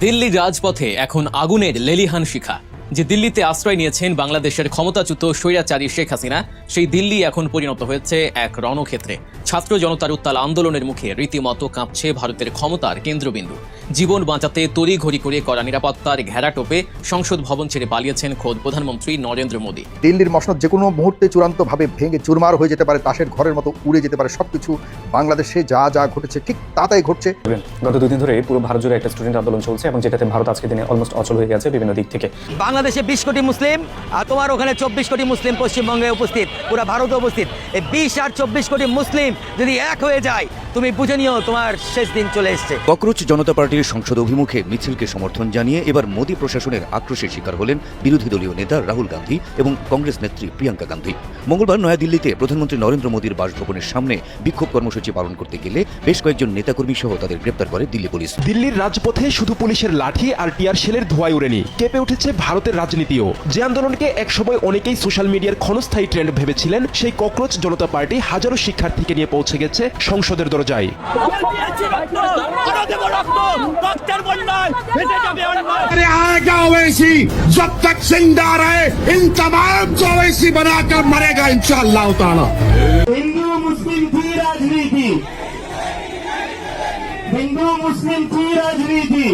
দিল্লির রাজপথে এখন আগুনের লেলিহান শিখা। যে দিল্লিতে আশ্রয় নিয়েছেন বাংলাদেশের ক্ষমতাচ্যুত স্বৈরাচারী শেখ হাসিনা, সেই দিল্লি এখন পরিণত হয়েছে এক রণক্ষেত্রে। ছাত্র জনতার উত্তাল আন্দোলনের মুখে রীতিমতো কাঁপছে ভারতের ক্ষমতার কেন্দ্রবিন্দু। জীবন বাঁচাতে তড়িঘড়ি করে করা নিরাপত্তার ঘেরাটোপে সংসদ ভবন ছেড়ে পালিয়েছেন খোদ প্রধানমন্ত্রী নরেন্দ্র মোদী। দিল্লির মসনদ যে কোনো মুহূর্তে চূড়ান্তভাবে ভেঙে চুরমার হয়ে যেতে পারে, তাসের ঘরের মতো উড়ে যেতে পারে। সবকিছু বাংলাদেশে যা যা ঘটেছে ঠিক তাই ঘটছে। গত দুদিন ধরে পুরো ভারত জুড়ে একটা স্টুডেন্ট আন্দোলন চলছে এবং যেটাতে ভারত আজকে দিনে অলমোস্ট অচল হয়ে গেছে বিভিন্ন দিক থেকে। বাংলাদেশে 20 কোটি মুসলিম আর তোমার ওখানে 24 কোটি মুসলিম পশ্চিমবঙ্গে উপস্থিত, পুরো ভারতে উপস্থিত। এই 20 আর 24 কোটি মুসলিম যদি এক হয়ে যায়, তুমি বুঝে নিও তোমার শেষ দিন চলে এসছে। ককরোচ জনতা পার্টির সংসদ অভিমুখে মিছিলকে সমর্থন জানিয়ে এবার মোদী প্রশাসনের আক্রোশের শিকার হলেন বিরোধী দলীয় নেতা রাহুল গান্ধী এবং কংগ্রেস নেত্রী প্রিয়াঙ্কা গান্ধী। মঙ্গলবার নয়াদিল্লিতে প্রধানমন্ত্রী নরেন্দ্র মোদীর বাসভবনের সামনে বিক্ষোভ কর্মসূচি পালন করতে গেলে বেশ কয়েকজন নেতাকর্মী সহ তাদের গ্রেপ্তার করে দিল্লি পুলিশ। দিল্লির রাজপথে শুধু পুলিশের লাঠি আর টিয়ার শেলের ধোঁয়ায় উড়েনি, কেঁপে উঠেছে ভারতের রাজনীতিও। যে আন্দোলনকে একসময় অনেকেই সোশ্যাল মিডিয়ার ক্ষণস্থায়ী ট্রেন্ড ভেবেছিলেন, সেই ককরোচ জনতা পার্টি হাজারো শিক্ষার্থীকে নিয়ে পৌঁছে গেছে সংসদের দরজায়। आएगा ओवैसी, जब तक जिंदा रहे इन तमाम को ओवैसी बनाकर मरेगा इंशाअल्लाह ताला। हिंदू मुस्लिम की राजनीति, हिंदू मुस्लिम की राजनीति।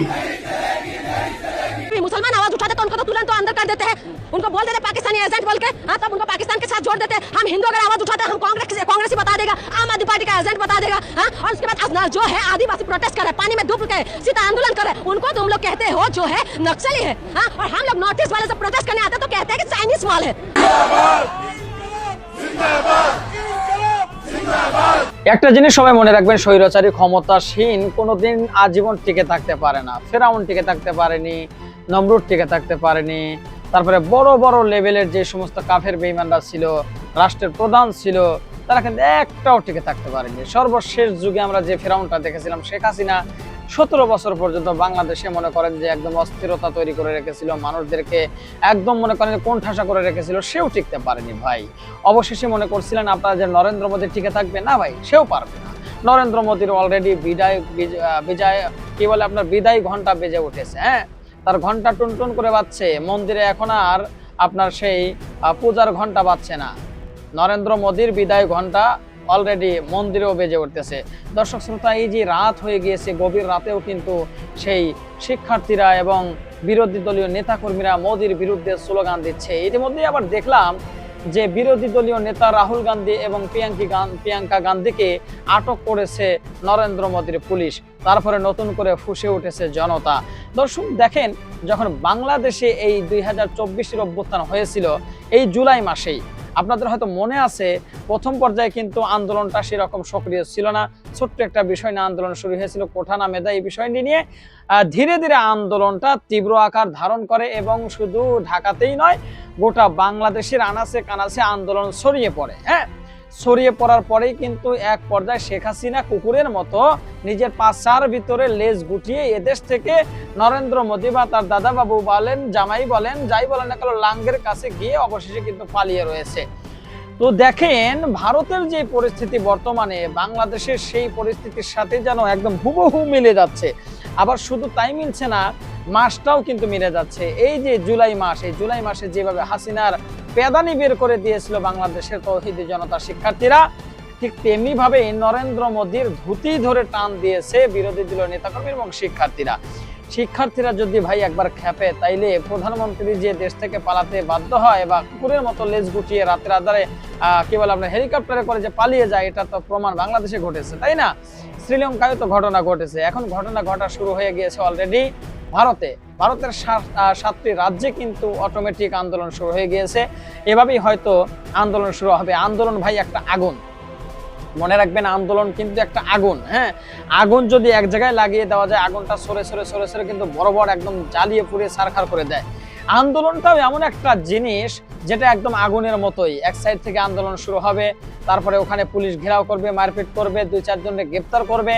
मुसलमान आवाज उठाते तो उनको तो तुरंत तो अंदर कर देते हैं, उनको बोल देते पाकिस्तानी एजेंट बोल के। हाँ, तब उनको पाकिस्तान के साथ जोड़ देते हैं। हम हिंदू अगर आवाज उठाते हैं, हम कांग्रेसी बता देगा, आम आदमी पार्टी का एजेंट बता देगा। हाँ, और उसके बाद जो है आदिवासी प्रोटेस्ट करे, पानी में डूब के सीधा आंदोलन करे, उनको तुम लोग कहते हो जो है नक्सली है। हाँ, और हम लोग नॉर्थ ईस्ट वाले से प्रोटेस्ट करने आते हैं तो कहते हैं कि चाइनीज माल है। একটা জিনিস সবাই মনে রাখবেন, স্বৈরাচারী ক্ষমতাসীন কোনোদিন আজীবন টিকে থাকতে পারে না। ফেরাউন টিকে থাকতে পারেনি, নমরুদ টিকে থাকতে পারেনি, তারপরে বড় বড় লেভেলের যে সমস্ত কাফের বেঈমানরা ছিল, রাষ্ট্রের প্রধান ছিল, তারা কিন্তু একটাও টিকে থাকতে পারেনি। সর্বশেষ যুগে আমরা যে ফেরাউনটা দেখেছিলাম, শেখ হাসিনা 17 বছর পর্যন্ত বাংলাদেশে মনে করেন যে একদম অস্থিরতা তৈরি করে রেখেছিল, মানুষদেরকে একদম মনে করেন কোণঠাসা করে রেখেছিল, সেও টিকতে পারেনি ভাই। অবশেষে মনে করছিলেন আপনারা যে নরেন্দ্র মোদী টিকে থাকবে, না ভাই, সেও পারবে না। নরেন্দ্র মোদীর অলরেডি বিদায় ঘন্টা বেজে উঠেছে। হ্যাঁ, তার ঘন্টা টুনটুন করে বাজছে। মন্দিরে এখন আর আপনার সেই পূজার ঘন্টা বাজছে না, নরেন্দ্র মোদীর বিদায় ঘন্টা অলরেডি মন্দিরেও বেজে উঠতেছে। দর্শক শ্রোতা, এই যে রাত হয়ে গিয়েছে, গভীর রাতেও কিন্তু সেই শিক্ষার্থীরা এবং বিরোধী দলীয় নেতাকর্মীরা মোদীর বিরুদ্ধে স্লোগান দিচ্ছে। ইতিমধ্যে আবার দেখলাম যে বিরোধী দলীয় নেতা রাহুল গান্ধী এবং প্রিয়াঙ্কা গান্ধীকে আটক করেছে নরেন্দ্র মোদীর পুলিশ। তারপরে নতুন করে ফুঁসে উঠেছে জনতা। দর্শক দেখেন, যখন বাংলাদেশে এই 2024-এর অভ্যুত্থান হয়েছিল এই জুলাই মাসেই, আপনাদের হয়তো মনে আছে প্রথম পর্যায়ে কিন্তু আন্দোলনটা সেরকম সক্রিয় ছিল না। ছোট্ট একটা বিষয় না আন্দোলন শুরু হয়েছিল, কোঠা না মেধা, এই বিষয়টি নিয়ে ধীরে ধীরে আন্দোলনটা তীব্র আকার ধারণ করে এবং শুধু ঢাকাতেই নয়, গোটা বাংলাদেশের আনাচে কানাচে আন্দোলন ছড়িয়ে পড়ে। হ্যাঁ, ছড়িয়ে পড়ার পরেই কিন্তু এক পর্যায়ে শেখ হাসিনা কুকুরের মতো নিজের পাছার ভিতরে লেজ গুটিয়ে এদেশ থেকে নরেন্দ্র মোদী বা তার দাদা বাবু বলেন, জামাই বলেন, যাই বলেন না কেন, লাঙ্গের কাছে গিয়ে অবশেষে কিন্তু পালিয়ে রয়েছে। তো দেখেন, ভারতের যে পরিস্থিতি বর্তমানে বাংলাদেশের সেই পরিস্থিতির সাথে যেন একদম হুবহু মিলে যাচ্ছে। আবার শুধু তাই মিলছে না, মাসটাও কিন্তু মিলে যাচ্ছে। এই যে জুলাই মাস, এই জুলাই মাসে যেভাবে হাসিনার পেদানি বের করে দিয়েছিল বাংলাদেশের তৌহিদি জনতা শিক্ষার্থীরা, ঠিক তেমনি ভাবে নরেন্দ্র মোদীর ধুতি ধরে টান দিয়েছে বিরোধী দলীয় নেতাকর্মী এবং শিক্ষার্থীরা যদি ভাই একবার খেপে, তাইলে প্রধানমন্ত্রী যে দেশ থেকে পালাতে বাধ্য হয় বা কুকুরের মতো লেজ গুটিয়ে রাতের আধারে কি বলে আপনার হেলিকপ্টারে করে যে পালিয়ে যায়, এটা তো প্রমাণ বাংলাদেশে ঘটেছে, তাই না? শ্রীলঙ্কায় তো ঘটনা ঘটেছে। এখন ঘটনা ঘটা শুরু হয়ে গিয়েছে অলরেডি ভারতের 7টি রাজ্যে কিন্তু অটোমেটিক আন্দোলন শুরু হয়ে গিয়েছে। এভাবেই হয়তো আন্দোলন শুরু হবে। আন্দোলন ভাই একটা আগুন, মনে রাখবেন, আন্দোলন কিন্তু একটা আগুন। হ্যাঁ, আগুন যদি এক জায়গায় লাগিয়ে দেওয়া যায়, আগুনটা সরে সরে কিন্তু বড় একদম জ্বালিয়ে পুড়িয়ে ছারখার করে দেয়। আন্দোলনটাও এমন একটা জিনিস যেটা একদম আগুনের মতোই। এক সাইড থেকে আন্দোলন শুরু হবে, তারপরে ওখানে পুলিশ ঘেরাও করবে, মারপিট করবে, 2-4 জনকে গ্রেপ্তার করবে,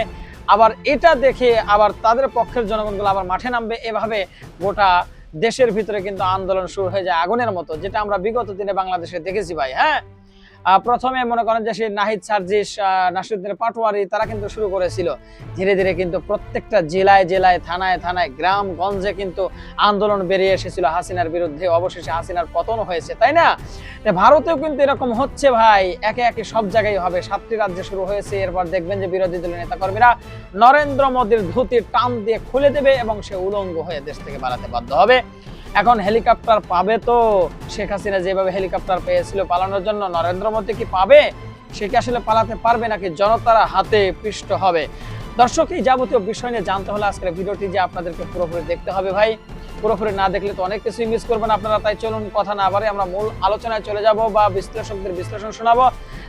আবার এটা দেখে আবার তাদের পক্ষের জনগণগুলো আবার মাঠে নামবে। এভাবে গোটা দেশের ভিতরে কিন্তু আন্দোলন শুরু হয়ে যায় আগুনের মতো, যেটা আমরা বিগত দিনে বাংলাদেশে দেখেছি ভাই। হ্যাঁ, প্রথমে মনে করেন যে সেই নাহিদ সার্জিস, নাসিরুদ্দিন পাটোয়ারি তারা কিন্তু শুরু করেছিল। ধীরে ধীরে কিন্তু প্রত্যেকটা জেলায় জেলায়, থানায় থানায়, গ্রাম গঞ্জে কিন্তু আন্দোলন বেরিয়ে এসেছিল হাসিনার বিরুদ্ধে। অবশেষে হাসিনার পতন হয়েছে, তাই না? ভারতেও কিন্তু এরকম হচ্ছে ভাই, একে একে সব জায়গায় হবে। 7টি রাজ্যে শুরু হয়েছে। এরপর দেখবেন যে বিরোধী দলের নেতাকর্মীরা নরেন্দ্র মোদীর ধুতির টান দিয়ে খুলে দেবে এবং সে উলঙ্গ হয়ে দেশ থেকে পালাতে বাধ্য হবে। এখন হেলিকপ্টার পাবে তো? শেখ হাসিনা যেভাবে হেলিকপ্টার পেয়েছিল পালানোর জন্য, নরেন্দ্র মোদী কি পাবে? সে কি আসলে পালাতে পারবে নাকি জনতার হাতে পিষ্ট হবে? দর্শক, এই যাবতীয় বিষয় নিয়ে জানতে হলে আজকের ভিডিওটি যে আপনাদেরকে পুরোপুরি দেখতে হবে ভাই। পুরোপুরি না দেখলে তো অনেক কিছুই মিস করবেন আপনারা। তাই চলুন কথা না বাড়িয়ে আমরা মূল আলোচনায় চলে যাব বা বিশ্লেষকদের বিশ্লেষণ শোনাবো।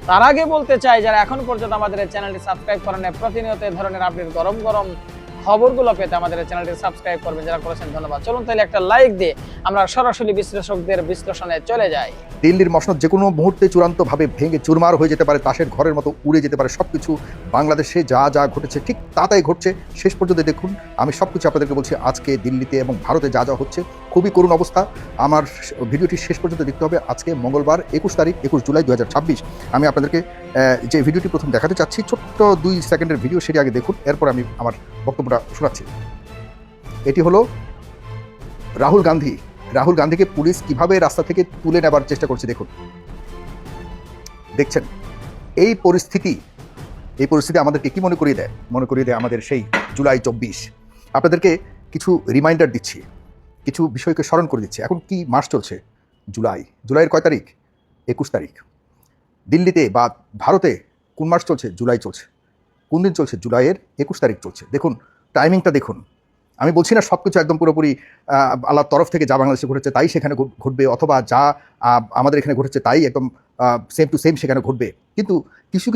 তার আগে বলতে চাই, যারা এখন পর্যন্ত আমাদের এই চ্যানেলটি সাবস্ক্রাইব করেন, প্রতিনিয়ত এই ধরনের আপডেট গরম গরম খবরগুলো পেতে আমাদের চ্যানেলটি সাবস্ক্রাইব করবেন। যারা করেছেন ধন্যবাদ। চলুন তাহলে একটা লাইক দিয়ে আমরা সরাসরি বিশ্লেষকদের বিশ্লেষণে চলে যাই। দিল্লির মসনদ যে কোনো মুহূর্তে চূড়ান্তভাবে ভেঙে চুরমার হয়ে যেতে পারে, তাসের ঘরের মতো উড়ে যেতে পারে সবকিছু। বাংলাদেশে যা যা ঘটেছে ঠিক তাই ঘটছে। শেষ পর্যন্ত দেখুন, আমি সবকিছু আপনাদেরকে বলছি। আজকে দিল্লিতে এবং ভারতে যা যা হচ্ছে খুবই করুণ অবস্থা। আমার ভিডিওটি শেষ পর্যন্ত দেখতে হবে। আজকে মঙ্গলবার 21 জুলাই 2026। আমি আপনাদেরকে যে ভিডিওটি প্রথম দেখাতে চাচ্ছি, ছোট্ট 2 সেকেন্ডের ভিডিও, সেটি আগে দেখুন, এরপর আমি আমার বক্তব্যটা শোনাচ্ছি। এটি হলো রাহুল গান্ধীকে পুলিশ কিভাবে রাস্তা থেকে তুলে নেবার চেষ্টা করছে দেখুন। দেখছেন এই পরিস্থিতি আমাদেরকে কি মনে করিয়ে দেয় আমাদের সেই জুলাই 24। আপনাদেরকে কিছু রিমাইন্ডার দিচ্ছি, কিছু বিষয়কে স্মরণ করে দিচ্ছি। এখন কি মাস চলছে? জুলাইয়ের কয় তারিখ? 21 তারিখ। দিল্লিতে বা ভারতে কোন মাস চলছে? জুলাই চলছে। কোন দিন চলছে? জুলাইয়ের 21 তারিখ চলছে। দেখুন টাইমিংটা দেখুন। আমি বলছি না সব কিছু একদম পুরোপুরি আল্লাহর তরফ থেকে যা বাংলাদেশে ঘটেছে তাই সেখানে ঘটবে, অথবা যা আমাদের এখানে ঘটেছে তাই একদম সেম টু সেম সেখানে ঘটবে, কিন্তু কিছু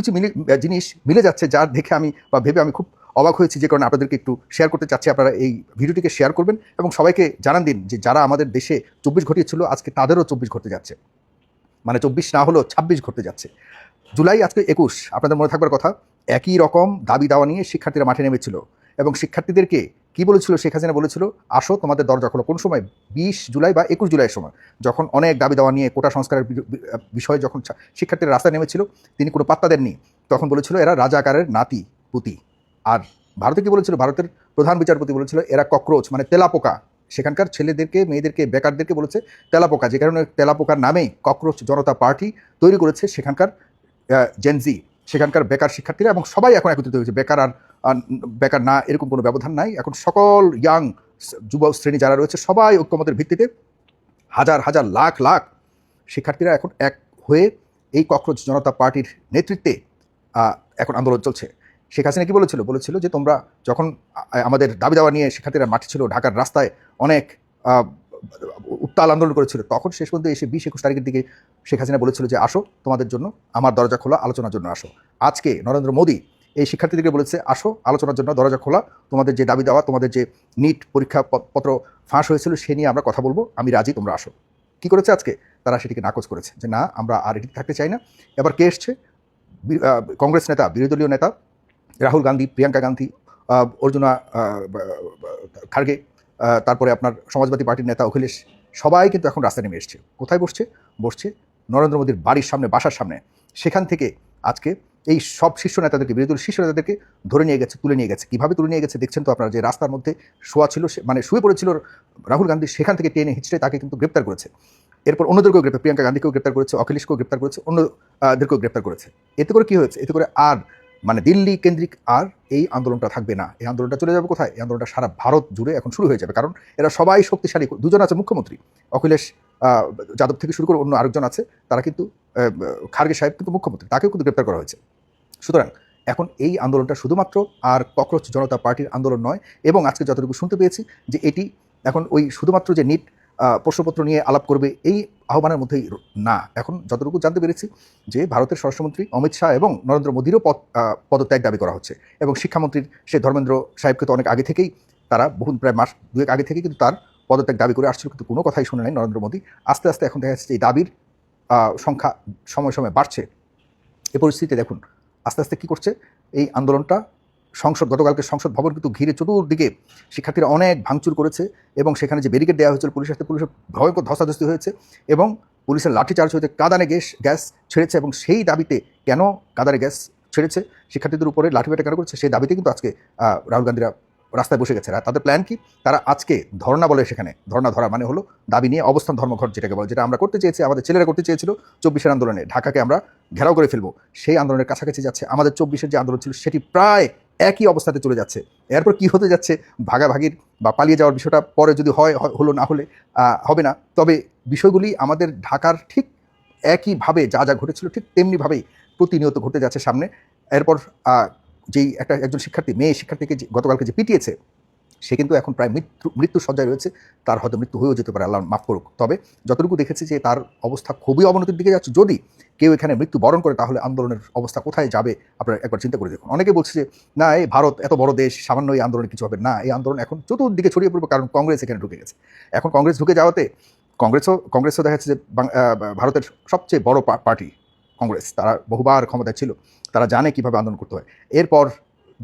জিনিস মিলে যাচ্ছে, যার দেখে আমি বা ভেবে আমি খুব অবাক হয়েছি। যে কারণে আপনাদেরকে একটু শেয়ার করতে চাচ্ছি। আপনারা এই ভিডিওটিকে শেয়ার করবেন এবং সবাইকে জানান দিন যে যারা আমাদের দেশে 24 ঘটিয়েছিল আজকে তাদেরও 24 ঘটতে যাচ্ছে, মানে 24 না হলেও 26 ঘটতে যাচ্ছে। জুলাই আজকে 21। আপনাদের মনে থাকবার কথা, একই রকম দাবি দাওয়া নিয়ে শিক্ষার্থীরা মাঠে নেমেছিল এবং শিক্ষার্থীদেরকে কি বলেছিল? শেখ হাসিনা বলেছিল, আসো তোমাদের দরজা খোলো। কোন সময়? 20 জুলাই বা 21 জুলাইয়ের সময়, যখন অনেক দাবি দাওয়া নিয়ে কোটা সংস্কারের বিষয়ে যখন শিক্ষার্থীরা রাস্তায় নেমেছিল, তিনি কোনো পাত্তা দেননি। তখন বলেছিল এরা রাজাকারের নাতি পুতি। আর ভারতে কি বলেছিল? ভারতের প্রধান বিচারপতি বলেছিল এরা ককরোচ, মানে তেলাপোকা। সেখানকার ছেলেদেরকে, মেয়েদেরকে, বেকারদেরকে বলেছে তেলাপোকা, যে কারণে তেলাপোকার নামেই ককরোচ জনতা পার্টি তৈরি করেছে সেখানকার জেনজি, সেখানকার বেকার শিক্ষার্থীরা। এবং সবাই এখন একত্রিত হয়েছে। বেকার না এরকম কোনো ব্যবধান নাই। এখন সকল ইয়াং যুব শ্রেণী যারা রয়েছে সবাই ঐক্যমতের ভিত্তিতে হাজার হাজার লাখ লাখ শিক্ষার্থীরা এখন এক হয়ে এই ককরোচ জনতা পার্টির নেতৃত্বে এখন আন্দোলন চলছে। শেখ হাসিনা কি বলেছিল যে তোমরা যখন আমাদের দাবি দাওয়া নিয়ে শিক্ষার্থীরা মাঠে ছিল, ঢাকার রাস্তায় অনেক উত্তাল আন্দোলন করেছিল, তখন শেষ পর্যন্ত এসে 20-21 তারিখের দিকে শেখ হাসিনা বলেছিল যে আসো তোমাদের জন্য আমার দরজা খোলা, আলোচনার জন্য আসো। আজকে নরেন্দ্র মোদী এই শিক্ষার্থীদেরকে বলেছে আসো আলোচনার জন্য, দরজা খোলা, তোমাদের যে দাবি দেওয়া, তোমাদের যে নিট পরীক্ষা পত্র ফাঁস হয়েছিল সে নিয়ে আমরা কথা বলবো, আমি রাজি, তোমরা আসো। কি করেছে আজকে? তারা সেটিকে নাকচ করেছে যে না, আমরা আর এটি থাকতে চাই না। এবার কে এসছে? কংগ্রেস নেতা, বিরোধী দলীয় নেতা রাহুল গান্ধী, প্রিয়াঙ্কা গান্ধী, অর্জুনা খার্গে, তারপরে আপনার সমাজবাদী পার্টির নেতা অখিলেশ, সবাই কিন্তু এখন রাস্তায় নেমে এসছে। কোথায় বসছে? নরেন্দ্র মোদীর বাড়ির সামনে, বাসার সামনে। সেখান থেকে আজকে এই সব শীর্ষ নেতাদেরকে, বিরোধী দলের শীর্ষ নেতাদেরকে তুলে নিয়ে গেছে। কীভাবে তুলে নিয়ে গেছে দেখছেন তো আপনারা, যে রাস্তার মধ্যে শোয়া ছিল, মানে শুয়ে পড়েছিল রাহুল গান্ধী, সেখান থেকে টেনে হিচড়ে তাকে কিন্তু গ্রেপ্তার করেছে। এরপর অন্যদেরকেও গ্রেপ্তার, প্রিয়াঙ্কা গান্ধীকেও গ্রেপ্তার করেছে, অখিলেশকেও গ্রেপ্তার করেছে, অন্যদেরকেও গ্রেপ্তার করেছে। এতে করে কী হয়েছে? এতে করে আর মানে দিল্লি কেন্দ্রিক আর এই আন্দোলনটা থাকবে না। এই আন্দোলনটা চলে যাবে কোথায়? এই আন্দোলনটা সারা ভারত জুড়ে এখন শুরু হয়ে যাবে। কারণ এরা সবাই শক্তিশালী। দুজন আছে মুখ্যমন্ত্রী, অখিলেশ যাদব থেকে শুরু করে অন্য আরেকজন আছে, তারা কিন্তু খার্গে সাহেব কিন্তু মুখ্যমন্ত্রী, তাকেও কিন্তু গ্রেপ্তার করা হয়েছে। সুতরাং এখন এই আন্দোলনটা শুধুমাত্র আর ককরোচ জনতা পার্টির আন্দোলন নয়। এবং আজকে যতটুকু শুনতে পেয়েছি যে এটি এখন ওই শুধুমাত্র যে নিট প্রশ্নপত্র নিয়ে আলাপ করবে এই আহ্বানের মধ্যেই না। এখন যতটুকু জানতে পেরেছি যে ভারতের স্বরাষ্ট্রমন্ত্রী অমিত শাহ এবং নরেন্দ্র মোদীরও পদত্যাগ দাবি করা হচ্ছে। এবং শিক্ষামন্ত্রীর সে ধর্মেন্দ্র সাহেবকে তো অনেক আগে থেকেই তারা প্রায় মাস 2 আগে থেকেই কিন্তু তার পদত্যাগ দাবি করে আসছিল, কিন্তু কোনো কথাই শুনে নাই নরেন্দ্র মোদী। আস্তে আস্তে এখন দেখা যাচ্ছে এই দাবির সংখ্যা সময় সময় বাড়ছে। এ পরিস্থিতিতে দেখুন আস্তে আস্তে কী করছে এই আন্দোলনটা। গতকালকে সংসদ ভবন কিন্তু ঘিরে চতুর্দিকে শিক্ষার্থীরা অনেক ভাঙচুর করেছে এবং সেখানে যে ব্যারিকেড দেওয়া হয়েছিল পুলিশের ভয়ঙ্কর ধস্তাধস্তি হয়েছে। এবং পুলিশের লাঠিচার্জ হতে কাঁদানে গ্যাস ছেড়েছে, এবং সেই দাবিতে কেন কাঁদানে গ্যাস ছেড়েছে, শিক্ষার্থীদের উপরে লাঠিপেটা কেন করেছে, সেই দাবিতে কিন্তু আজকে রাহুল গান্ধীরা রাস্তায় বসে গেছে। আর তাদের প্ল্যান কি, তারা আজকে ধর্ণা বলে, সেখানে ধর্ণা ধরা মানে হলো দাবি নিয়ে অবস্থান ধর্মঘট যেটাকে বলে, যেটা আমরা করতে চেয়েছি, আমাদের ছেলেরা করতে চেয়েছিল 24-এর আন্দোলনে, ঢাকাকে আমরা ঘেরাও করে ফেলবো, সেই আন্দোলনের কাছাকাছি যাচ্ছে। আমাদের 24-এর যে আন্দোলন ছিল সেটি প্রায় একই অবস্থাতে চলে যাচ্ছে। এরপর কি হতে যাচ্ছে, ভাগাভাগির বা পালিয়ে যাওয়ার বিষয়টা পরে যদি হলো, না হলে হবে না, তবে বিষয়গুলি আমাদের ঢাকার ঠিক একইভাবে যা যা ঘটেছিল ঠিক তেমনিভাবেই প্রতিনিয়ত ঘটে যাচ্ছে সামনে। এরপর যেই একজন শিক্ষার্থী, মেয়ে শিক্ষার্থীকে গতকালকে যে পিটিয়েছে, সে কিন্তু এখন প্রায় মৃত্যু সজ্জায় রয়েছে। তার হয়তো মৃত্যু হয়েও যেতে পারে, আল্লাহ মাফ করুক। তবে যতটুকু দেখেছি যে তার অবস্থা খুবই অবনতির দিকে যাচ্ছে। যদি কেউ এখানে মৃত্যুবরণ করে তাহলে আন্দোলনের অবস্থা কোথায় যাবে আপনারা একবার চিন্তা করে দেখুন। অনেকে বলছে যে না, এই ভারত এত বড় দেশ, সামান্য এই আন্দোলনে কিছু হবে না। এই আন্দোলন এখন চতুর্দিকে ছড়িয়ে পড়বে, কারণ কংগ্রেস এখানে ঢুকে গেছে। এখন কংগ্রেস ঢুকে যাওয়াতে কংগ্রেসও দেখা যাচ্ছে যে ভারতের সবচেয়ে বড় পার্টি কংগ্রেস, তারা বহুবার ক্ষমতায় ছিল, তারা জানে কীভাবে আন্দোলন করতে হয়। এরপর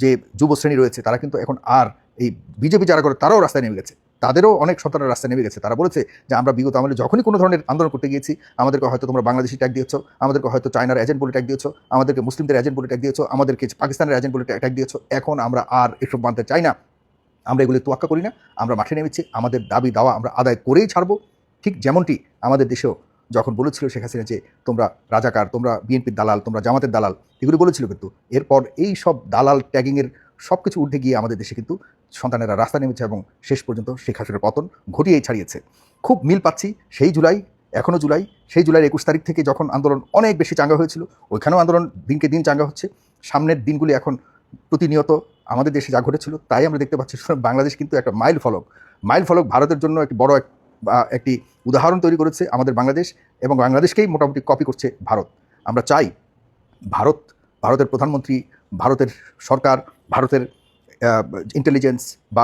যে যুব শ্রেণী রয়েছে তারা কিন্তু এখন আর এই বিজেপি যারা করে তারাও রাস্তায় নেমে গেছে, তাদেরও অনেক সন্তানরা রাস্তায় নেমে গেছে। তারা বলেছে যে আমরা বিগত আমলে যখনই কোনো ধরনের আন্দোলন করতে গিয়েছি, আমাদেরকে হয়তো তোমরা বাংলাদেশি ট্যাগ দিয়েছো, আমাদেরকে হয়তো চায়নার এজেন্ট বলে ট্যাগ দিয়েছো, আমাদেরকে মুসলিমদের এজেন্ট বলে ট্যাগ দিয়েছো, আমাদেরকে পাকিস্তানের এজেন্ট বলে ট্যাগ দিয়েছো। এখন আমরা আর এসব মানতে চাই না, আমরা এগুলি তোয়াক্কা করি না, আমরা মাঠে নেমেছি, আমাদের দাবি দাওয়া আমরা আদায় করেই ছাড়বো। ঠিক যেমনটি আমাদের দেশেও যখন বলেছিল শেখ হাসিনা যে তোমরা রাজাকার, তোমরা বিএনপির দালাল, তোমরা জামাতের দালাল, এগুলি বলেছিল, কিন্তু এরপর এই সব দালাল ট্যাগিংয়ের সব কিছু উঠে গিয়ে আমাদের দেশে কিন্তু সন্তানেরা রাস্তা নেমেছে এবং শেষ পর্যন্ত শেখ হাসিনার পতন ঘটিয়েই ছাড়িয়েছে। খুব মিল পাচ্ছি সেই জুলাই, এখনও জুলাই, সেই জুলাইয়ের 21 তারিখ থেকে যখন আন্দোলন অনেক বেশি চাঙ্গা হয়েছিল, ওইখানেও আন্দোলন দিনকে দিন চাঙ্গা হচ্ছে। সামনের দিনগুলি এখন প্রতিনিয়ত আমাদের দেশে যা ঘটেছিল তাই আমরা দেখতে পাচ্ছি। বাংলাদেশ কিন্তু একটা মাইল ফলক ভারতের জন্য একটি বড় একটি উদাহরণ তৈরি করেছে আমাদের বাংলাদেশ, এবং বাংলাদেশকেই মোটামুটি কপি করছে ভারত। আমরা চাই ভারতের প্রধানমন্ত্রী, ভারতের সরকার, ভারতের ইন্টেলিজেন্স বা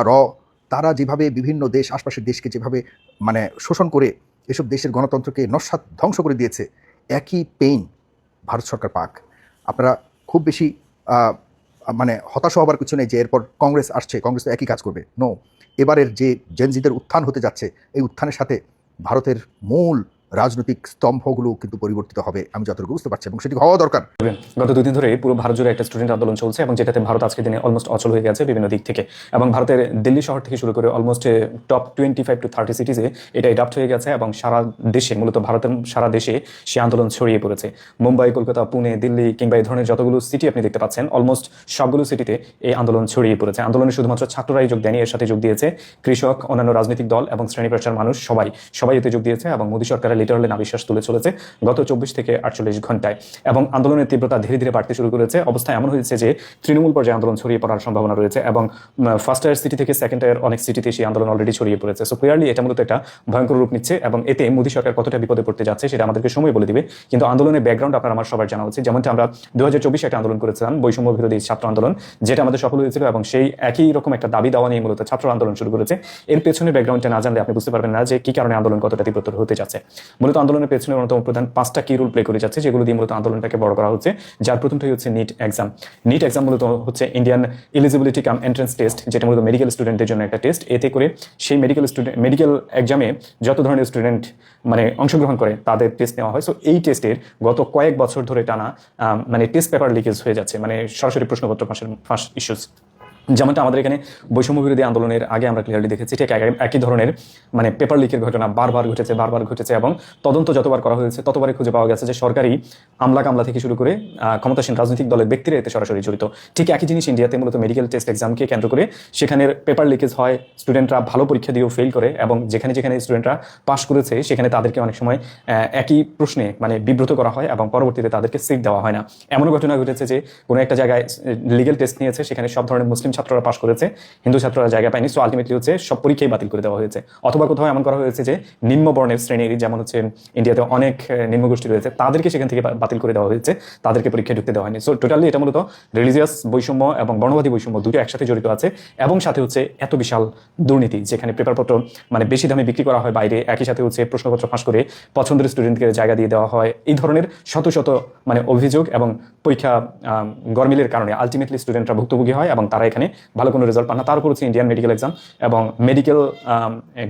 তারা যেভাবে বিভিন্ন দেশ, আশপাশের দেশকে যেভাবে মানে শোষণ করে এসব দেশের গণতন্ত্রকে নস্যাৎ ধ্বংস করে দিয়েছে, একই পেইন ভারত সরকার পাক। আপনারা খুব বেশি মানে হতাশ হবার কিছু নেই যে এরপর কংগ্রেস আসছে, কংগ্রেস তো একই কাজ করবে। নো, এবারের যে জেনজিদের উত্থান হতে যাচ্ছে, এই উত্থানের সাথে ভারতের মূল রাজনৈতিক স্তম্ভগুলো কিন্তু পরিবর্তিত হবে, আমি যতটুকু বুঝতে পারছি, এবং সেটি হওয়া দরকার। গত 2 দিন ধরে পুরো ভারত জুড়ে একটা স্টুডেন্ট আন্দোলন চলছে, এবং যেটাতে ভারত আজকে দিনে অলমোস্ট অচল হয়ে গেছে বিভিন্ন দিক থেকে। এবং ভারতের দিল্লি শহর থেকে শুরু করে অলমোস্ট টপ 25 to 30 সিটিজে এটা অ্যাডাপ্ট হয়ে গেছে, এবং সারা দেশে, মূলত ভারতের সারা দেশে সে আন্দোলন ছড়িয়ে পড়েছে। মুম্বাই, কলকাতা, পুনে, দিল্লি কিংবা এই ধরনের যতগুলো সিটি আপনি দেখতে পাচ্ছেন, অলমোস্ট সবগুলো সিটিতে এই আন্দোলন ছড়িয়ে পড়েছে। আন্দোলনে শুধুমাত্র ছাত্ররাই যোগ দেয়নি, এর সাথে যোগ দিয়েছে কৃষক, অন্যান্য রাজনৈতিক দল এবং শ্রেণী পেশার মানুষ, সবাই এতে যোগ দিয়েছে। এবং মোদী সরকারের লিটারালি নাভিশ্বাস তুলে চলেছে গত 24 থেকে 48 ঘন্টায়, এবং আন্দোলনের তীব্রতা ধীরে ধীরে বাড়তে শুরু করেছে। অবস্থা এমন হয়েছে যে তৃণমূল পর্যায়ে আন্দোলন ছড়িয়ে পড়ার সম্ভাবনা রয়েছে, এবং ফার্স্ট টায়ার সিটি থেকে সেকেন্ড টায়ার অনেক সিটিতে সেই আন্দোলন অলরেডি ছড়িয়ে পড়েছে। সো ক্লিয়ারলি এটা মূলত একটা ভয়ঙ্কর রূপ নিচ্ছে, এবং এতে মোদী সরকার কতটা বিপদে পড়তে যাচ্ছে সেটা আমাদেরকে সময় বলে দিবে। কিন্তু আন্দোলনের ব্যাকগ্রাউন্ড আপনার আমার সবার জানা উচিত। যেমনটা আমরা 2024 একটা আন্দোলন করেছিলাম, বৈষম্য বিরোধী ছাত্র আন্দোলন, যেটা আমাদের সফল হয়েছিল, এবং সেই একই রকম একটা দাবি দাওয়া নিয়ে মূলত ছাত্র আন্দোলন শুরু করেছে। এর পেছনে ব্যাকগ্রাউন্ডটা না জানলে আপনি বুঝতে পারবেন না যে কি কারণে আন্দোলন কতটা তীব্রতর হতে যাচ্ছে। মূলত আন্দোলনের পেছনে অন্যতম প্রধান 5টা কি রোল প্লে করে যাচ্ছে, যেগুলো দিয়ে মূলত আন্দোলনটাকে বড় করা হচ্ছে। যার প্রথমটাই হচ্ছে নিট এক্সাম। নিট এক্সাম মূলত হচ্ছে ইন্ডিয়ান এলিজিবিলিটি কাম এন্ট্রান্স টেস্ট, যেটা মূলত মেডিকেল স্টুডেন্টদের জন্য একটা টেস্ট। এতে করে সেই মেডিকেল এক্সামে যত ধরনের স্টুডেন্ট মানে অংশগ্রহণ করে তাদের টেস্ট নেওয়া হয়। সো এই টেস্টের গত কয়েক বছর ধরে টানা মানে টেস্ট পেপার লিকেজ হয়ে যাচ্ছে, মানে সরাসরি প্রশ্নপত্র ফাঁস ইস্যুস। যেমনটা আমাদের এখানে বৈষম্য বিরোধী আন্দোলনের আগে আমরা ক্লিয়ারলি দেখেছি, ঠিক একই ধরনের মানে পেপার লিকের ঘটনা বারবার ঘটেছে, এবং তদন্ত যতবার করা হয়েছে ততবারই খুঁজে পাওয়া গেছে যে সরকারি আমলা কামলা থেকে শুরু করে ক্ষমতাসীন রাজনৈতিক দলের ব্যক্তিরা এতে সরাসরি জড়িত। ঠিক একই জিনিস ইন্ডিয়াতে মূলত মেডিকেল টেস্ট এক্সামকে কেন্দ্র করে সেখানের পেপার লিকেজ হয়, স্টুডেন্টরা ভালো পরীক্ষা দিয়েও ফেল করে, এবং যেখানে স্টুডেন্টরা পাস করেছে সেখানে তাদেরকে অনেক সময় একই প্রশ্নে মানে বিব্রত করা হয়, এবং পরবর্তীতে তাদেরকে সিট দেওয়া হয় না। এমনও ঘটনা ঘটেছে যে কোনো একটা জায়গায় লিগেল টেস্ট নিয়েছে, সেখানে সব ধরনের মুসলিম ছাত্ররা পাস করেছে, হিন্দু ছাত্ররা জায়গা পায়নি। সো আলটিমেটলি হচ্ছে সব পরীক্ষাই বাতিল করে দেওয়া হয়েছে। অথবা কোথাও এমন করা হয়েছে যে নিম্ন বর্ণের শ্রেণীর, যেমন হচ্ছে ইন্ডিয়াতে অনেক নিম্নগোষ্ঠী রয়েছে, তাদেরকে সেখান থেকে বাতিল করে দেওয়া হয়েছে, তাদেরকে পরীক্ষায় ঢুকতে দেওয়া হয়নি। সো টোটালি এটা মূলত রিলিজিয়াস বৈষম্য এবং বর্ণবাদী বৈষম্য দুটো একসাথে জড়িত আছে, এবং সাথে হচ্ছে এত বিশাল দুর্নীতি, যেখানে পেপারপত্র মানে বেশি দামে বিক্রি করা হয় বাইরে, একই সাথে হচ্ছে প্রশ্নপত্র ফাঁস করে পছন্দের স্টুডেন্টকে জায়গা দিয়ে দেওয়া হয়। এই ধরনের শত মানে অভিযোগ এবং পরীক্ষা গরমিলের কারণে আলটিমেটলি স্টুডেন্টরা ভুক্তভোগী হয়, এবং তারা এখানে এক্সামে ভালো কোনো রেজাল্ট পান না। তার উপর হচ্ছে ইন্ডিয়ান মেডিকেল এক্সাম এবং মেডিকেল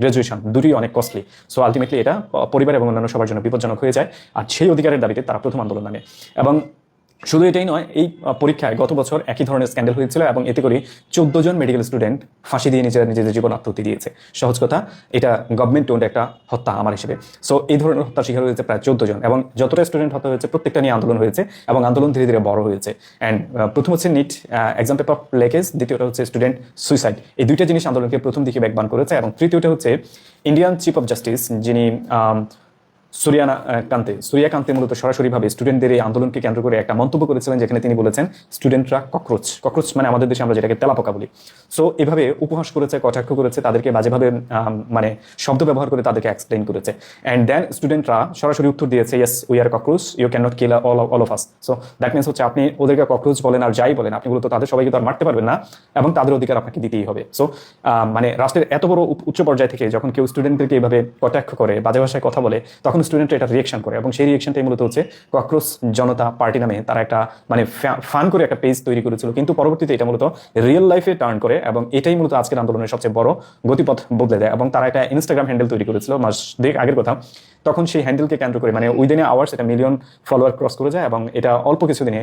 গ্রাজুয়েশন দুটোই অনেক কস্টলি। সো আলটিমেটলি এটা পরিবার এবং অন্যান্য সবার জন্য বিপজ্জনক হয়ে যায়। আর সেই অধিকারের দাবিতে তারা প্রথম আন্দোলন নামে। এবং শুধু এটাই নয়, এই পরীক্ষায় গত বছর একই ধরনের স্ক্যান্ডাল হয়েছিল এবং এতে করে 14 জন মেডিকেল স্টুডেন্ট ফাঁসি দিয়ে নিজেদের জীবন আত্মহত্যা দিয়েছে। সহজ কথা, এটা গভর্নমেন্ট ওন্ড একটা হত্যা আমার হিসেবে। সো এই ধরনের হত্যার শিকার হয়েছে প্রায় 14 জন এবং যতটা স্টুডেন্ট হত্যা হয়েছে প্রত্যেকটা নিয়ে আন্দোলন হয়েছে এবং আন্দোলন ধীরে ধীরে বড় হয়েছে। অ্যান্ড প্রথম হচ্ছে নিট এক্সাম পেপার লিকেজ, দ্বিতীয়টা হচ্ছে স্টুডেন্ট সুইসাইড। এই দুইটা জিনিস আন্দোলনকে প্রথম দিকে বেগবান করেছে। এবং তৃতীয়টা হচ্ছে ইন্ডিয়ান চিফ অফ জাস্টিস, যিনি সূর্যকান্তে মূলত সরাসরিভাবে স্টুডেন্টদের এই আন্দোলনকে কেন্দ্র করে একটা মন্তব্য করেছিলেন, যেখানে তিনি বলেছেন স্টুডেন্টরা ককরোচ মানে আমাদের দেশে আমরা যেটাকে তেলাপোকা বলি। সো এভাবে উপহাস করেছে, কটাক্ষ করেছে, তাদেরকে বাজেভাবে মানে শব্দ ব্যবহার করে তাদেরকে এক্সপ্লেইন করেছে। অ্যান্ড দেন স্টুডেন্টরা সরাসরি উত্তর দিয়েছে, yes we are cockroach, you can not kill all of us. So that means হচ্ছে আপনি ওদেরকে ককরোচ বলেন আর যাই বলেন, আপনি মূলত তাদের সবাইকে তো আর মারতে পারবেন না এবং তাদের অধিকার আপনাকে দিতেই হবে। সো মানে রাষ্ট্রের এত বড় উচ্চ পর্যায় থেকে যখন কেউ স্টুডেন্টদেরকে এইভাবে কটাক্ষ করে, বাজে ভাষায় কথা বলে, তখন স্টুডেন্টরা এটা রিয়েকশন করে এবং সেই রিয়েকশনটাই মূলত হচ্ছে ককরোচ জনতা পার্টি নামে তারা একটা মানে ফান করে একটা পেজ তৈরি করেছিল, কিন্তু পরবর্তীতে এটা মূলত রিয়েল লাইফে টার্ন করে এবং এটাই মূলত আজকের আন্দোলনের সবচেয়ে বড় গতিপথ বদলে দেয়। এবং তারা একটা ইনস্টাগ্রাম হ্যান্ডেল তৈরি করেছিল মাস দেড়েক আগের কথা। তখন সেই হ্যান্ডেলকে কেন্দ্র করে মানে উইদিন এ আওয়ার্স এটা মিলিয়ন ফলোয়ার ক্রস করে যায় এবং এটা অল্প কিছুদিনে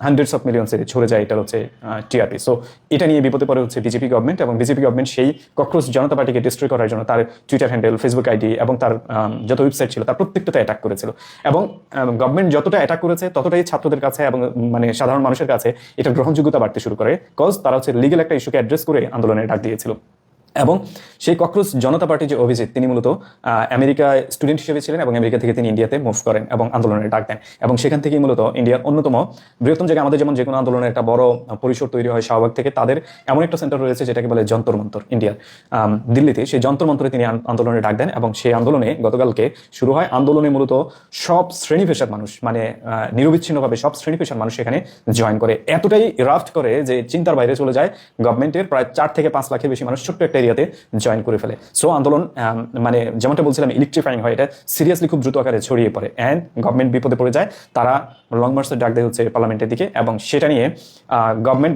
হান্ড্রেডস অফ মিলিয়নসে ছড়ে যায়। এটা হচ্ছে টিআরপি। সো এটা নিয়ে বিপদে পড়ে হচ্ছে বিজেপি গভর্নমেন্ট এবং বিজেপি গভর্নমেন্ট সেই ককরোচ জনতা পার্টিকে ডিস্ট্রয় করার জন্য তার টুইটার হ্যান্ডেল, ফেসবুক আইডি এবং তার যত ওয়েবসাইট ছিল তার প্রত্যেকটাতে অ্যাটাক করেছিল। এবং গভর্নমেন্ট যতটা অ্যাটাক করেছে ততটাই ছাত্রদের কাছে এবং মানে সাধারণ মানুষের কাছে এটা গ্রহণযোগ্যতা বাড়তে শুরু করে, কজ তারা হচ্ছে লিগ্যাল একটা ইস্যুকে অ্যাড্রেস করে আন্দোলনের ডাক দিয়েছিল। এবং সেই ককরোচ জনতা পার্টির যে অভিজিৎ, তিনি মূলত আমেরিকায় স্টুডেন্ট হিসেবে ছিলেন এবং আমেরিকা থেকে তিনি ইন্ডিয়াতে মুভ করেন এবং আন্দোলনের ডাক দেন। এবং সেখান থেকেই মূলত ইন্ডিয়ার অন্যতম বৃহত্তম জায়গায় আমাদের যেমন যে কোনো আন্দোলনের একটা বড় পরিসর তৈরি হয় শাহবাগ থেকে, তাদের এমন একটা সেন্টার রয়েছে যেটাকে বলে যন্তর মন্তর ইন্ডিয়ার দিল্লিতে। সেই যন্তর মন্তরে তিনি আন্দোলনের ডাক দেন এবং সেই আন্দোলনে গতকালকে শুরু হয়। আন্দোলনে মূলত সব শ্রেণী পেশার মানুষ মানে নিরবিচ্ছিন্নভাবে সব শ্রেণী পেশার মানুষ এখানে জয়েন করে, এতটাই রাফট করে যে চিন্তার বাইরে চলে যায়। গভর্নমেন্টের প্রায় 4 থেকে 5 লাখের বেশি মানুষ ছোট্ট একটা এরিয়াতে জয়েন করে ফেলে। সো আন্দোলন মানে যেমনটা বলছিলাম ইলেকট্রিফাইং হয়, এটা সিরিয়াসলি খুব দ্রুত আকারে ছড়িয়ে পড়ে অ্যান্ড গভর্নমেন্ট বিপদে পড়ে যায়। তারা লং মার্চের ডাক দেয় হচ্ছে পার্লামেন্টের দিকে এবং সেটা নিয়ে government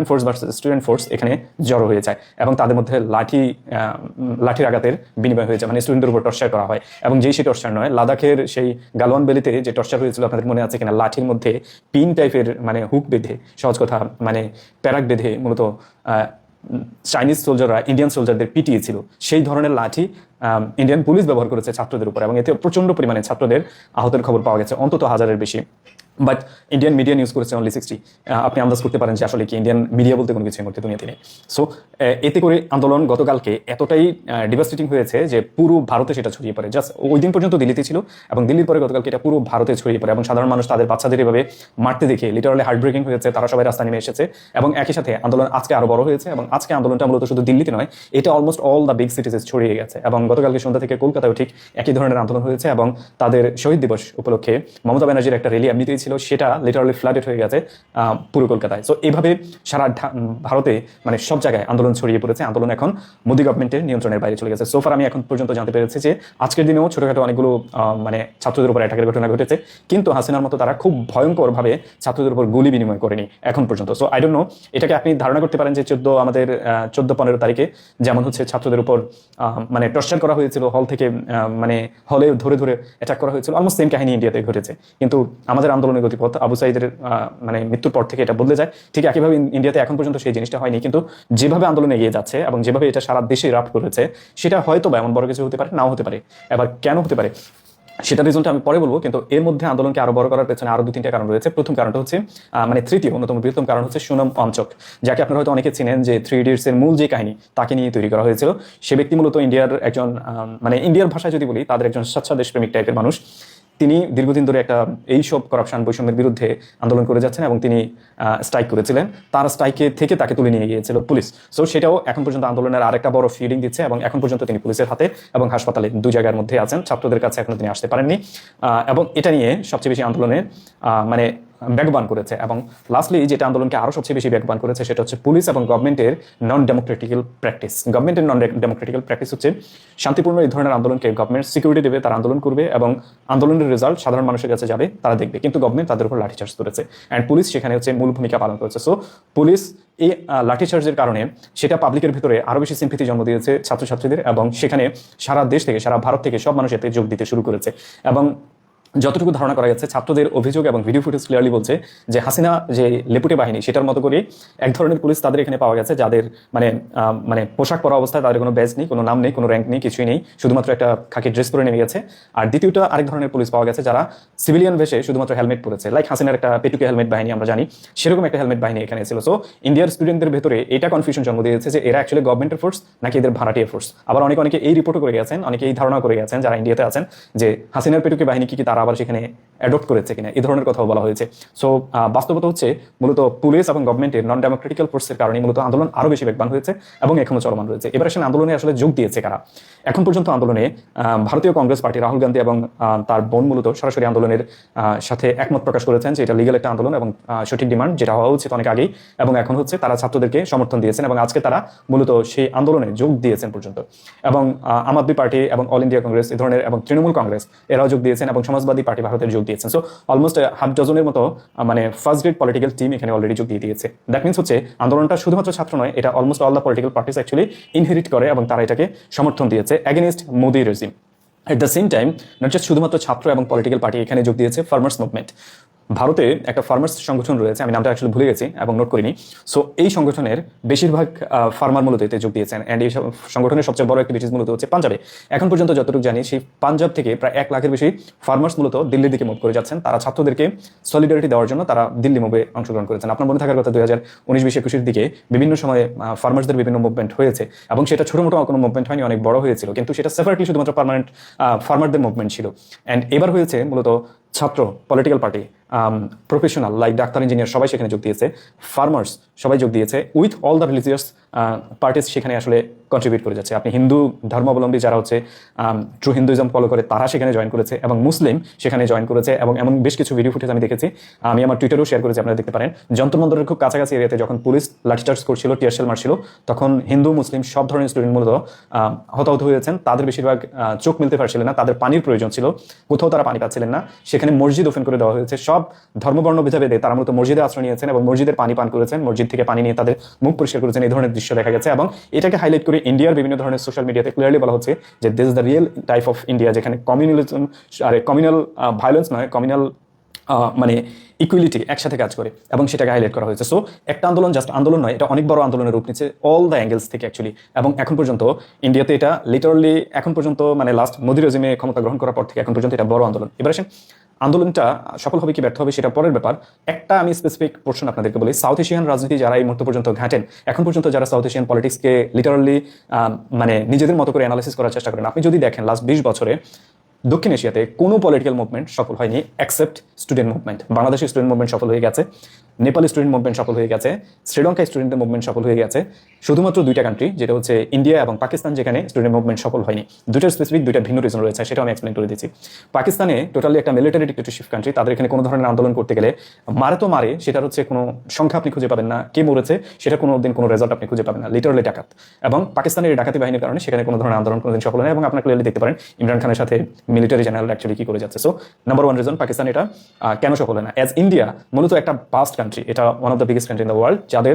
force versus student force এখানে জড়ো হয়ে যায় এবং তাদের মধ্যে লাঠির আঘাতের বিনিময় হয়ে যায়, মানে স্টুডেন্টের উপর টর্চার করা হয়। এবং যেই সেই টর্চার নয়, লাদাখের সেই গালওয়ান ভ্যালিতে যে টর্চার হয়েছিল আপনাদের মনে আছে কিনা, লাঠির মধ্যে পিন টাইপের মানে হুক বেঁধে, সহজ কথা মানে প্যারাক বেঁধে মূলত চাইনিজ সোলজাররা ইন্ডিয়ান সোলজারদের পিটিয়েছিল। সেই ধরনের লাঠি ইন্ডিয়ান পুলিশ ব্যবহার করেছে ছাত্রদের উপর এবং এতে প্রচন্ড পরিমাণে ছাত্রদের আহতের খবর পাওয়া গেছে, অন্তত 1000-এর বেশি। বাট ইন্ডিয়ান মিডিয়া নিউজ করেছে অনলি 60। আপনি আন্দাজ করতে পারেন যে আসলে কি ইন্ডিয়ান মিডিয়া বলতে কোনো কিছু মধ্যে দুনিয়াতে নেই। সো এতে করে আন্দোলন গতকালকে এতটাই ডিভাস্টেটিং হয়েছে যে পুরো ভারতে সেটা ছড়িয়ে পড়ে। জাস্ট ওই দিন পর্যন্ত দিল্লিতে ছিল এবং দিল্লির পরে গতকালকে এটা পুরো ভারতে ছড়িয়ে পড়ে এবং সাধারণ মানুষ তাদের বাচ্চাদের এভাবে মারতে দেখে লিটারালি হার্ট ব্রেকিং হয়েছে। তারা সবাই রাস্তা নেমে এসেছে এবং একই সাথে আন্দোলন আজকে আরো বড় হয়েছে এবং আজকে আন্দোলনটা মূলত শুধু দিল্লিতে নয়, এটা অলমোস্ট অল দ্য বিগ সিটিজে ছড়িয়ে গেছে। এবং গতকালকে সন্ধ্যা থেকে কলকাতায় ঠিক একই ধরনের আন্দোলন হয়েছে এবং তাদের শহীদ দিবস উপলক্ষে মমতা ব্যানার্জির একটা র্যালি এমনিতেই ছিল, সেটা লিটারালি ফ্লাডেড হয়ে গেছে পুরো কলকাতায়। সো এইভাবে সারা ভারতে মানে সব জায়গায় আন্দোলন ছড়িয়ে পড়েছে। আন্দোলন এখন মোদি গভর্নমেন্টের নিয়ন্ত্রণের বাইরে চলে গেছে। সোফার আমি এখন পর্যন্ত জানতে পেরেছি যে আজকের দিনেও ছোটখাটো অনেকগুলো মানে ছাত্রদের উপর অ্যাটাকের ঘটনা ঘটেছে, কিন্তু হাসিনার মতো তারা খুব ভয়ঙ্করভাবে ছাত্রদের উপর গুলি বিনিময় করেনি এখন পর্যন্ত। সো আই ডোন্ট নো, এটাকে আপনি ধারণা করতে পারেন যে 14-15 তারিখে যেমন হচ্ছে ছাত্রদের উপর মানে টর্চার করা হয়েছিল, হল থেকে মানে হলে ধরে ধরে অ্যাটাক করা হয়েছিল, অলমোস্ট সেম কাহিনী ইন্ডিয়াতে ঘটেছে। কিন্তু আমাদের আন্দোলনের গতিপথ আবু সাইদের মানে মৃত্যুর পর থেকে এটা বদলে যায়। ঠিক একইভাবে ইন্ডিয়াতে এখন পর্যন্ত সেই জিনিসটা হয়নি, কিন্তু যেভাবে আন্দোলন এগিয়ে যাচ্ছে এবং যেভাবে এটা সারা দেশে রাফট করেছে, সেটা হয়তো বা এমন বড় কিছু হতে পারে, নাও হতে পারে। এবার কেন হতে পারে সেটা রিজনটা আমি পরে বলবো, কিন্তু এর মধ্যে আন্দোলনকে আরো বড় করার পেছনে আরো 2-3টা কারণ রয়েছে। প্রথম কারণটা হচ্ছে মানে তৃতীয় অন্যতম বৃহত্তম কারণ হচ্ছে সোনম ওয়াংচুক, যাকে আপনারা হয়তো অনেকে চিনেন যে 3 ইডিয়টস এর মূল যে কাহিনী তাকে নিয়ে তৈরি করা হয়েছিল। সে ব্যক্তি মূলত ইন্ডিয়ার একজন মানে ইন্ডিয়ার ভাষায় যদি বলি তাদের একজন স্বচ্ছ দেশপ্রেমিক টাইপের মানুষ। তিনি দীর্ঘদিন ধরে একটা এইসব করাপশন বৈষম্যের বিরুদ্ধে আন্দোলন করে যাচ্ছেন এবং তিনি স্ট্রাইক করেছিলেন। তার স্ট্রাইকে থেকে তাকে তুলে নিয়ে গিয়েছিল পুলিশ। সো সেটাও এখন পর্যন্ত আন্দোলনের আরেকটা বড় ফিডিং দিচ্ছে এবং এখন পর্যন্ত তিনি পুলিশের হাতে এবং হাসপাতালে 2 জায়গার মধ্যে আছেন। ছাত্রদের কাছে এখনো তিনি আসতে পারেননি এবং এটা নিয়ে সবচেয়ে বেশি আন্দোলনের মানে বেগবান করেছে। এবং লাস্টলি যেটা আন্দোলনকে আরও সবচেয়ে বেশি বেগবান করেছে সেটা হচ্ছে পুলিশ এবং গভর্নমেন্টের নন ডেমোক্রেটিক্যাল প্র্যাকটিস। গভর্নমেন্টের নন ডেমোক্রেটিক্যাল প্র্যাকটিস হচ্ছে শান্তিপূর্ণ এই ধরনের আন্দোলনকে গভর্নমেন্ট সিকিউরিটি দেবে, তারা আন্দোলন করবে এবং আন্দোলনের রেজাল্ট সাধারণ মানুষের কাছে যাবে, তারা দেখবে। কিন্তু গভর্নমেন্ট তাদের উপর লাঠিচার্জ করেছে অ্যান্ড পুলিশ সেখানে হচ্ছে মূল ভূমিকা পালন করেছে। সো পুলিশ এই লাঠিচার্জের কারণে সেটা পাবলিকের ভিতরে আরও বেশি সিম্পিতি জন্ম দিয়েছে ছাত্রছাত্রীদের, এবং সেখানে সারা দেশ থেকে সারা ভারত থেকে সব মানুষ এতে যোগ দিতে শুরু করেছে। এবং যতটুকু ধারণা করা যাচ্ছে ছাত্রদের অভিযোগ এবং ভিডিও ফুটেজ ক্লিয়ারলি বলছে যে হাসিনা যে লেপুটে বাহিনী সেটার মতো করে এক ধরনের পুলিশ তাদের এখানে পাওয়া গেছে, যাদের মানে পোশাক পরা অবস্থায় তাদের কোনো ব্যাজ নেই, কোনো নাম নেই, কোনো র্যাঙ্ক নেই, কিছুই নেই, শুধুমাত্র একটা খাকি ড্রেস পরে নেমে গেছে। আর দ্বিতীয়টা আরেক ধরনের পুলিশ পাওয়া গেছে যারা সিভিলিয়ান ভেসে শুধুমাত্র হেলমেট পরেছে, লাইক হাসিনার একটা পেটুকে হেলমেট বাহিনী আমরা জানি, সেরকম একটা হেলমেট বাহিনী এখানে ছিল। সো ইন্ডিয়ার স্টুডেন্টদের ভেতরে এটা কনফিউশন জন্ম দিয়েছে যে এরা অ্যাকচুয়ালি গভর্নমেন্টের ফোর্স নাকি এদের ভাড়াটিয়া ফোর্স। আবার অনেকে এই রিপোর্টও করে গেছেন, অনেকে এই ধারণা করে গেছেন যারা ইন্ডিয়াতে আছেন যে হাসিনার পেটুকে বাহিনী কি তারা আবার সেখানে অ্যাডপ্ট করেছে কিনা, এই ধরনের কথাও বলা হয়েছে। সো বাস্তবতা হচ্ছে মূলত পুলিশ এবং গভর্নমেন্টের নন ডেমোক্রেটিক্যাল ফোর্সের কারণে মূলত আন্দোলন আরও বেশি বেগবান হয়েছে এবং এখনো চলমান রয়েছে। এবার আসলে আন্দোলনে আসলে যোগ দিয়েছে কারা? এখন পর্যন্ত আন্দোলনে ভারতীয় কংগ্রেস পার্টি রাহুল গান্ধী এবং তার বোন মূলত সরাসরি আন্দোলনের সাথে একমত প্রকাশ করেছেন যে এটা লিগ্যাল একটা আন্দোলন এবং সঠিক ডিমান্ড যেটা হওয়া উচিত অনেক আগেই, এবং এখন হচ্ছে তারা ছাত্রদেরকে সমর্থন দিয়েছেন এবং আজকে তারা মূলত সেই আন্দোলনে যোগ দিয়েছেন পর্যন্ত। এবং আম আদমি পার্টি এবং অল ইন্ডিয়া কংগ্রেস এই ধরনের এবং তৃণমূল কংগ্রেস এরাও যোগ দিয়েছেন এবং সমাজবাদী পার্টি ভারতের যোগ দিয়েছেন। সো অলমোস্ট হাফ ডজনের মতো মানে ফার্স্ট গ্রেড পলিটিক্যাল টিম এখানে অলরেডি যোগ দিয়ে দিয়েছে। দ্যাট মিনস হচ্ছে আন্দোলনটা শুধুমাত্র ছাত্র নয়, এটা almost all the political parties actually inherit করে এবং তারা এটাকে সমর্থন দিয়েছে against Modi regime. At the same time not just শুধুমাত্র ছাত্র এবং পলিটিক্যাল পার্টি এখানে যোগ দিয়েছে, ফার্মার্স মুভমেন্ট। ভারতে একটা ফার্মার্স সংগঠন রয়েছে, আমি নামটা অ্যাকচুয়ালি ভুলে গেছি এবং নোট করিনি। সো এই সংগঠনের বেশিরভাগ ফার্মার মূলত এতে যোগ দিয়েছেন অ্যান্ড এই সংগঠনের সবচেয়ে বড় অ্যাক্টিভিটিস মূলত হচ্ছে পাঞ্জাবে। এখন পর্যন্ত যতটুকু জানি সেই পাঞ্জাব থেকে প্রায় 1 লাখের বেশি ফার্মার্স মূলত দিল্লির দিকে মুভ করে যাচ্ছেন। তারা ছাত্রদেরকে সলিডারিটি দেওয়ার জন্য তারা দিল্লি মুভে অংশগ্রহণ করেছেন। আপনার মনে থাকার কথা 2019-20-21 দিকে বিভিন্ন সময়ে ফার্মার্সদের বিভিন্ন মুভমেন্ট হয়েছে এবং সেটা ছোটো মোটো কোনো মুভমেন্ট হয়নি, অনেক বড় হয়েছিল, কিন্তু সেটা সেপারেটলি শুধুমাত্র পার্মানেন্ট ফার্মারদের মুভমেন্ট ছিল। অ্যান্ড এবার হয়েছে মূলত ছাত্র, political party, professional like doctor, engineer সবাই সেখানে যোগ দিয়েছে, ফার্মার্স সবাই যোগ দিয়েছে, with all the religious parties সেখানে আসলে কন্ট্রিবিউট করে যাচ্ছে। আপনি হিন্দু ধর্মাবলম্বী যারা হচ্ছে ট্রু হিন্দুইজম ফলো করে তারা সেখানে জয়েন করেছে এবং মুসলিম সেখানে জয়েন করেছে এবং এমন বেশ কিছু ভিডিও ফুটেজ আমি দেখেছি, আমি আমার টুইটারেও শেয়ার করেছি, আপনারা দেখতে পারেন। যন্তর মন্তরের খুব কাছাকাছি এরিয়াতে যখন পুলিশ লাঠিচার্জ করছিল, টিয়ারশেল মারছিল, তখন হিন্দু মুসলিম সব ধরনের স্টুডেন্ট মূলত হতাহত হয়েছেন। তাদের বেশিরভাগ চোখ মিলতে পারছিলেন না, তাদের পানির প্রয়োজন ছিল, কোথাও তারা পানি পাচ্ছিলেন না, সেখানে মসজিদ ওপেন করে দেওয়া হয়েছে। সব ধর্মবর্ণ ভেদাভেদে তারা মূলত মসজিদে আশ্রয় নিয়েছেন এবং মসজিদের পানি পান করেছেন, মসজিদ থেকে পানি নিয়ে তাদের মুখ পরিষ্কার করেছেন। এই ধরনের দৃশ্য দেখা গেছে এবং এটাকে হাইলাইট করে ইন্ডিয়ার বিভিন্ন ধরনের সোশ্যাল মিডিয়াতে ক্লিয়ারলি বলা হচ্ছে যে this is the real type of India, যেখানে কমিউনালিজম আর কমিউনাল ভায়োলেন্স নয়, কমিউনাল মানে ইকুয়ালিটি একসাথে কাজ করে এবং সেটাকে হাইলাইট করা হয়েছে। সো একটা আন্দোলন জাস্ট আন্দোলন নয়, এটা অনেক বড় আন্দোলনের রূপ নিচ্ছে অল দ্য অ্যাঙ্গেলস থেকে অ্যাকচুয়ালি। এবং এখন পর্যন্ত ইন্ডিয়াতে এটা লিটারালি এখন পর্যন্ত মানে লাস্ট মোদি রেজিমে ক্ষমতা গ্রহণ করার পর থেকে এখন পর্যন্ত এটা বড় আন্দোলন। এবার আসেন আন্দোলনটা সফল হবে কি ব্যর্থ হবে সেটা পরের ব্যাপার। একটা আমি স্পেসিফিক পোর্শন আপনাদেরকে বলি, সাউথ এশিয়ান রাজনীতি যারা এই মুহূর্ত পর্যন্ত ঘাটেন, এখন পর্যন্ত যারা সাউথ এশিয়ান পলিটিক্সকে লিটারালি মানে নিজেদের মতো করে অ্যানালাইসিস করার চেষ্টা করেন, আপনি যদি দেখেন লাস্ট 20 বছরে দক্ষিণ এশিয়াতে কোনো পলিটিক্যাল মুভমেন্ট সফল হয়নি এক্সেপ্ট স্টুডেন্ট মুভমেন্ট। বাংলাদেশের স্টুডেন্ট মুভমেন্ট সফল হয়ে গেছে, নেপালি স্টুডেন্ট মুভমেন্ট সফল হয়ে গেছে, শ্রীলঙ্কায় স্টুডেন্টের মুভমেন্ট সফল হয়ে গেছে। শুধুমাত্র 2টা কান্ট্রি, যেটা হচ্ছে ইন্ডিয়া এবং পাকিস্তান, যেখানে স্টুডেন্ট মুভমেন্ট সফল হয়নি। দুইটার স্পেসিফিক 2টা ভিন্ন রিজন রয়েছে, সেটা আমি এক্সপ্লেন করে দিচ্ছি। পাকিস্তানে টোটালি একটা মিলিটারি ডিক্টেটরশিপ কান্ট্রি, তাদের এখানে কোনো ধরনের আন্দোলন করতে গেলে মারে তো মারে, সেটার হচ্ছে কোনো সংখ্যা আপনি খুঁজে পাবেন না, কে মরেছে সেটা কোনো দিন কোনো রেজাল্ট আপনি খুঁজে পাবেন না, লিটারালি ডাকাত। এবং পাকিস্তানের এই ডাকাতি বাহিনীর কারণে সেখানে কোনো ধরনের আন্দোলন কোনোদিন সফল হয় এবং আপনারা ক্লিয়ারলি দেখতে পারেন ইমরান খানের সাথে মিলিটারি জেনারেল অ্যাকচুয়ালি কি করে যাচ্ছে। সো নাম্বার 1 রিজন পাকিস্তান এটা কেন সফল হয় না। অ্যাজ ইন্ডিয়া মূলত একটা বাস্ট কান্ট্রি, এটা one of the biggest country in the world, যাদের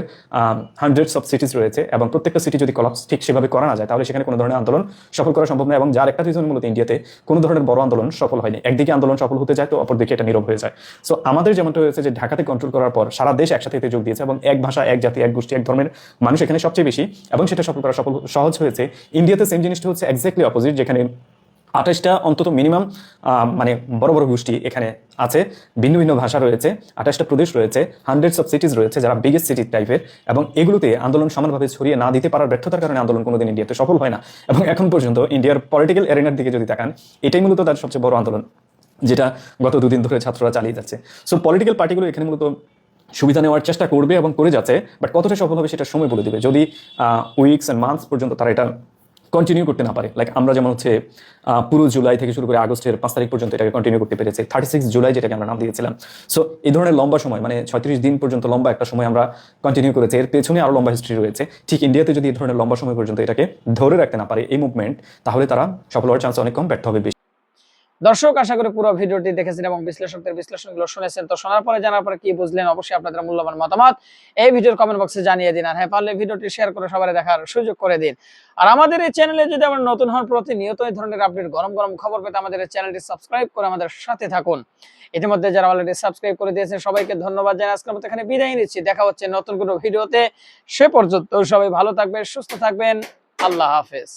হান্ড্রেডস অফ সিটিজ রয়েছে এবং প্রত্যেকটা সিটি যদি কলাপস ঠিক সেভাবে করা না যায় তাহলে সেখানে কোনো ধরনের আন্দোলন সফল করা সম্ভব নয়। এবং যার একটা রিজন মূলত ইন্ডিয়াতে কোনো ধরনের বড় আন্দোলন সফল হয়নি, একদিকে আন্দোলন সফল হতে যায় তো অপরদিকে এটা নীরব হয়ে যায়। সো আমাদের যেমনটা হয়েছে যে ঢাকাতে কন্ট্রোল করার পর সারা দেশ একসাথে এতে যোগ দিয়েছে এবং এক ভাষা, এক জাতি, এক গোষ্ঠী, এক ধর্মের মানুষ এখানে সবচেয়ে বেশি এবং সেটা সফল করা সহজ হয়েছে। ইন্ডিয়াতে সেম জিনিসটা হচ্ছে এক্স্যাক্টলি অপোজিট, যেখানে 28টা অন্তত মিনিমাম মানে বড় বড় গোষ্ঠী এখানে আছে, ভিন্ন ভিন্ন ভাষা রয়েছে, 28টা প্রদেশ রয়েছে, হান্ড্রেডস অফ সিটিজ রয়েছে যারা বিগেস্ট সিটি টাইপের, এবং এগুলোতে আন্দোলন সমানভাবে ছড়িয়ে না দিতে পারার ব্যর্থতার কারণে আন্দোলন কোনোদিন ইন্ডিয়াতে সফল হয় না। এবং এখন পর্যন্ত ইন্ডিয়ার পলিটিক্যাল এরিনার দিকে যদি তাকান, এটাই মূলত তার সবচেয়ে বড় আন্দোলন, যেটা গত 2 দিন ধরে ছাত্ররা চালিয়ে যাচ্ছে। সো পলিটিক্যাল পার্টিগুলো এখানে মূলত সুবিধা নেওয়ার চেষ্টা করবে এবং করে যাচ্ছে, বাট কতটা সফল হবে সেটা সময় বলে দেবে। যদি উইকস অ্যান্ড মান্থস পর্যন্ত তারা এটা কন্টিনিউ করতে না পারে। লাইক আমরা যেমন হচ্ছে পুরো জুলাই থেকে শুরু করে আগস্টের 5 তারিখ পর্যন্ত এটাকে কন্টিনিউ করতে পেরেছি, 36 জুলাই যেটাকে আমরা নাম দিয়েছিলাম। সো এই ধরনের লম্বা সময়, মানে 36 দিন পর্যন্ত লম্বা একটা সময় আমরা কন্টিনিউ করেছি, এর পেছনে আরো লম্বা হিস্ট্রি রয়েছে। ঠিক ইন্ডিয়াতে যদি এই ধরনের লম্বা সময় পর্যন্ত এটাকে ধরে রাখতে না পারে এই মুভমেন্ট, তাহলে তারা সফল হওয়ার চান্স অনেক কম, ব্যর্থ হবে বেশি। দর্শক, আশা করি পুরো ভিডিওটি দেখেছেন এবং বিশ্লেষকদের বিশ্লেষণগুলো শুনেছেন। তো শোনার পরে, জানার পরে কি বুঝলেন, অবশ্যই আপনাদের মূল্যবান মতামত এই ভিডিওর কমেন্ট বক্সে জানিয়ে দিন। আর হ্যাঁ, পারলে ভিডিওটি শেয়ার করে সবাই দেখার সুযোগ করে দিন। আর আমাদের এই চ্যানেলে যদি আমরা নতুন হন, প্রতিনিয়ত এই ধরনের আপডেট, গরম গরম খবর পেতে আমাদের এই চ্যানেলটি সাবস্ক্রাইব করে আমাদের সাথে থাকুন। ইতিমধ্যে যারা অলরেডি সাবস্ক্রাইব করে দিয়েছেন সবাইকে ধন্যবাদ জানাই। আজকের মতো এখানে বিদায় নিচ্ছি, দেখা হচ্ছে নতুন কোনো ভিডিওতে। সে পর্যন্ত সবাই ভালো থাকবেন, সুস্থ থাকবেন। আল্লাহ হাফেজ।